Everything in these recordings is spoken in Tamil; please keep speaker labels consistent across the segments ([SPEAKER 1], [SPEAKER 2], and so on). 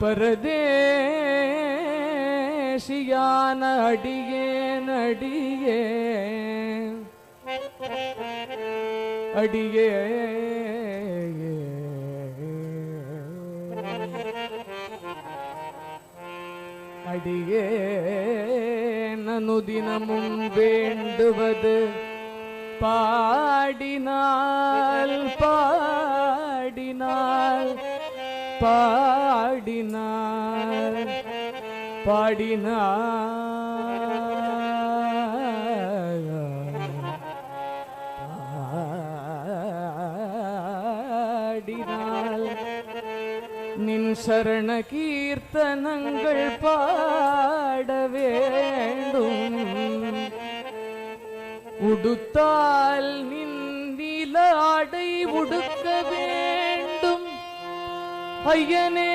[SPEAKER 1] பரதேசியான அடியேன் அடியே அடியே நனுதினமும் வேண்டுவது பாடினால் பாடினால் பாடினால் பாடினால் நின் சரண கீர்த்தனங்கள் பாட வேண்டும் உடுத்தால் நின் நீல ஆடை உடுக்க வேண்டும் ஐயனே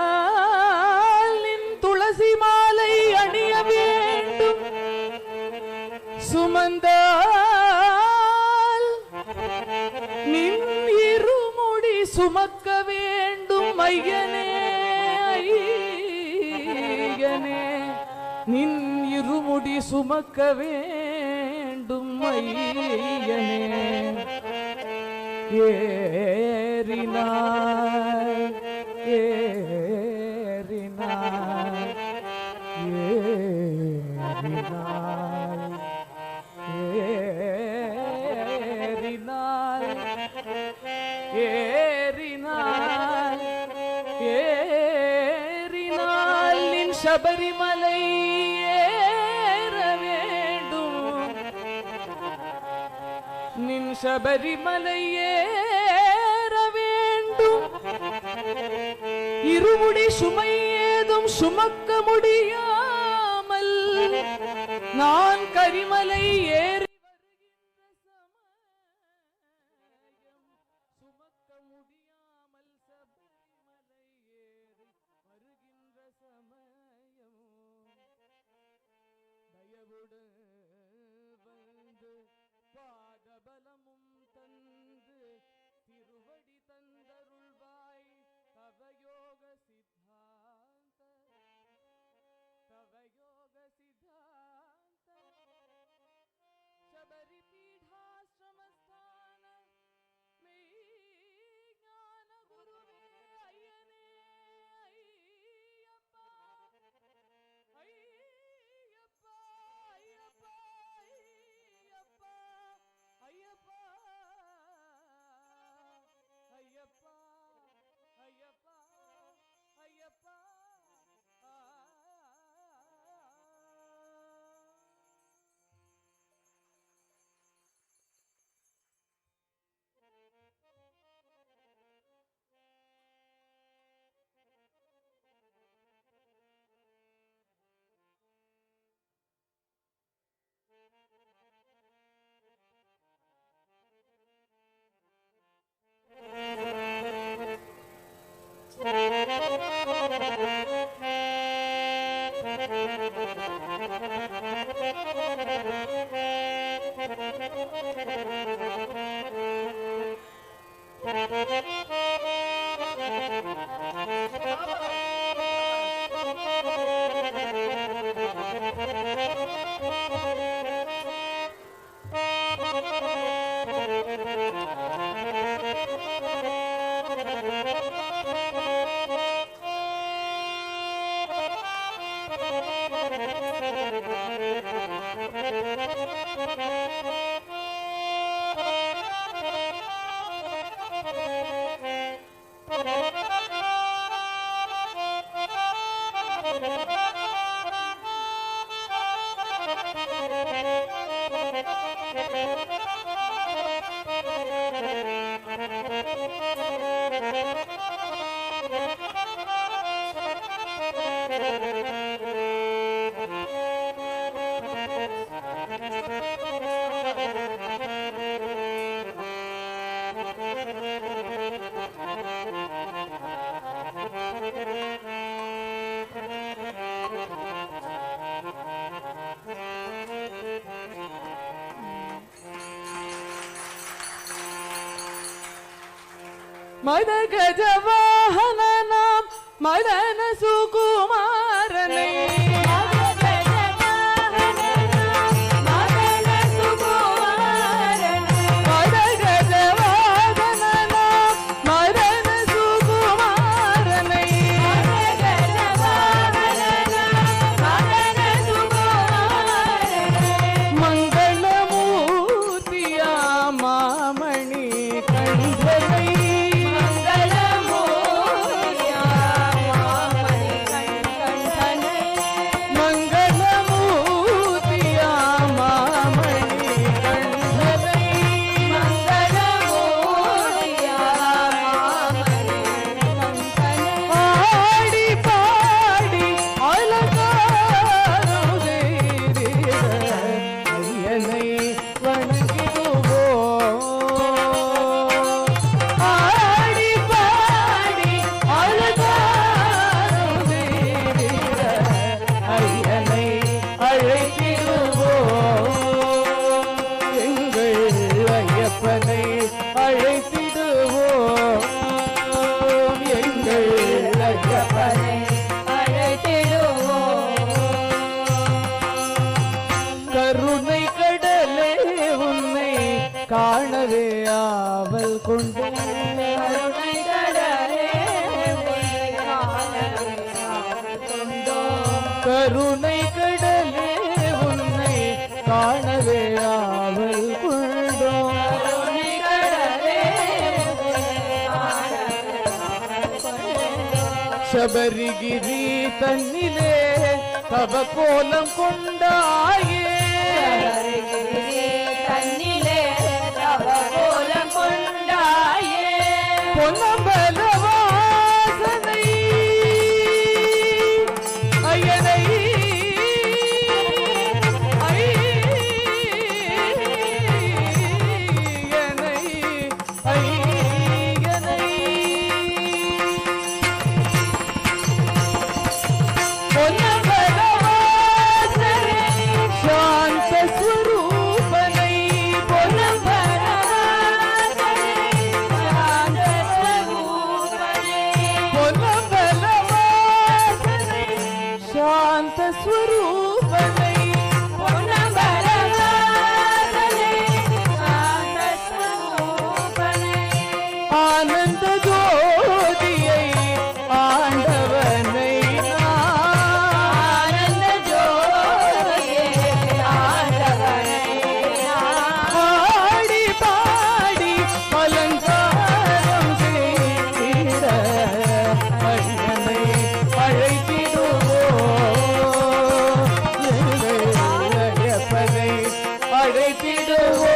[SPEAKER 1] அணிந்தால் நின் துளசி மாலை அணிய வேண்டும் சுமந்தால் நின் இருமுடி சுமக்க வேண்டும் ஐயனே ஐயனே நின் இருமுடி சுமக்க வேண்டும் ஐயனே ஏறினார் ஏறினார் ஏறினார் ஏறினார் ஏறினார் ஏறினார் நின் சபரிமலை ஏற வேண்டும் நின் சபரிமலை ஏற வேண்டும் இருமுடி சுமை ஏதும் சுமக்க முடியாமல் நான் கரிமலை ஏறி வருகின்ற சமயம் சுமக்க முடியாமல் சபரிமலை ஏறி வருகின்ற சமயம் தயவுடு வந்து பாதபலமும் தந்து திருவடி தந்தருள்வாய் தவயோக சித்தாந்த சபரி பீடாஸ்ரமஸ்தான மெய்ஞான குருவே ஐயனே ஐயப்பா ஐயப்பா ஐயப்பா ஐயப்பா ஐயப்பா ஐயப்பா ஐயப்பா மதகஜ வாகனம் மதன சுகுமாரனை கருணை கடலே உன்னை காணவே ஆவல் கொண்டு கருணை கடலே கருணை கடலே உன்னை காணவே ஆவல் கொண்டோ சபரிகிரி தன்னிலே தவ கோலம் கொண்டாயே
[SPEAKER 2] தன்னிலே தவ கோலம் கொண்டாயே
[SPEAKER 1] பொன்னம்பல வாசனை ஐயனை स्वरूपने आनंद ज्योतियै आंडवनै
[SPEAKER 2] आनंद ज्योतियै आंडवनै
[SPEAKER 1] पाड़ी पाड़ी अलंकारम செய்திட ஐயனை அழைத்திடுவோ அழைத்திடுவோ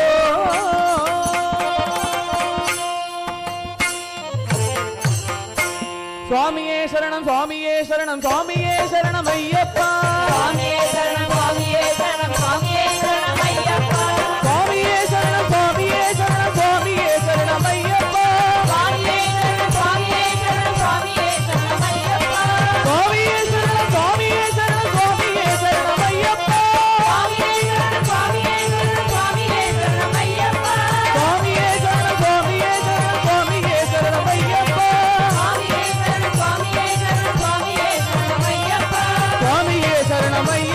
[SPEAKER 1] சுவாமியே சரணம் சுவாமியே சரணம் சுவாமியே சரணம் ஐயப்பா
[SPEAKER 2] சுவாமியே சரணம் சுவாமியே சரணம் சுவாமியே சரணம் ஐயப்பா
[SPEAKER 1] சுவாமியே சரணம் சுவாமியே சரணம் சுவாமியே சரணம் ஐயப்பா
[SPEAKER 2] சுவாமியே சரணம் சுவாமியே சரணம் சுவாமியே சரணம் ஐயப்பா
[SPEAKER 1] சுவாமியே சரணம் சுவாமியே சரணம் சுவாமியே சரணம் ஐயப்பா
[SPEAKER 2] சுவாமியே சரணம் சுவாமியே சரணம் சுவாமியே சரணம் ஐயப்பா
[SPEAKER 1] சுவாமியே சரணம் சுவாமியே சரணம் சுவாமியே சரணம் ஐயப்பா
[SPEAKER 2] சுவாமியே சரணம் சுவாமியே சரணம் சுவாமியே சரணம் ஐயப்பா
[SPEAKER 1] சுவாமியே சரணம் ஐயப்பா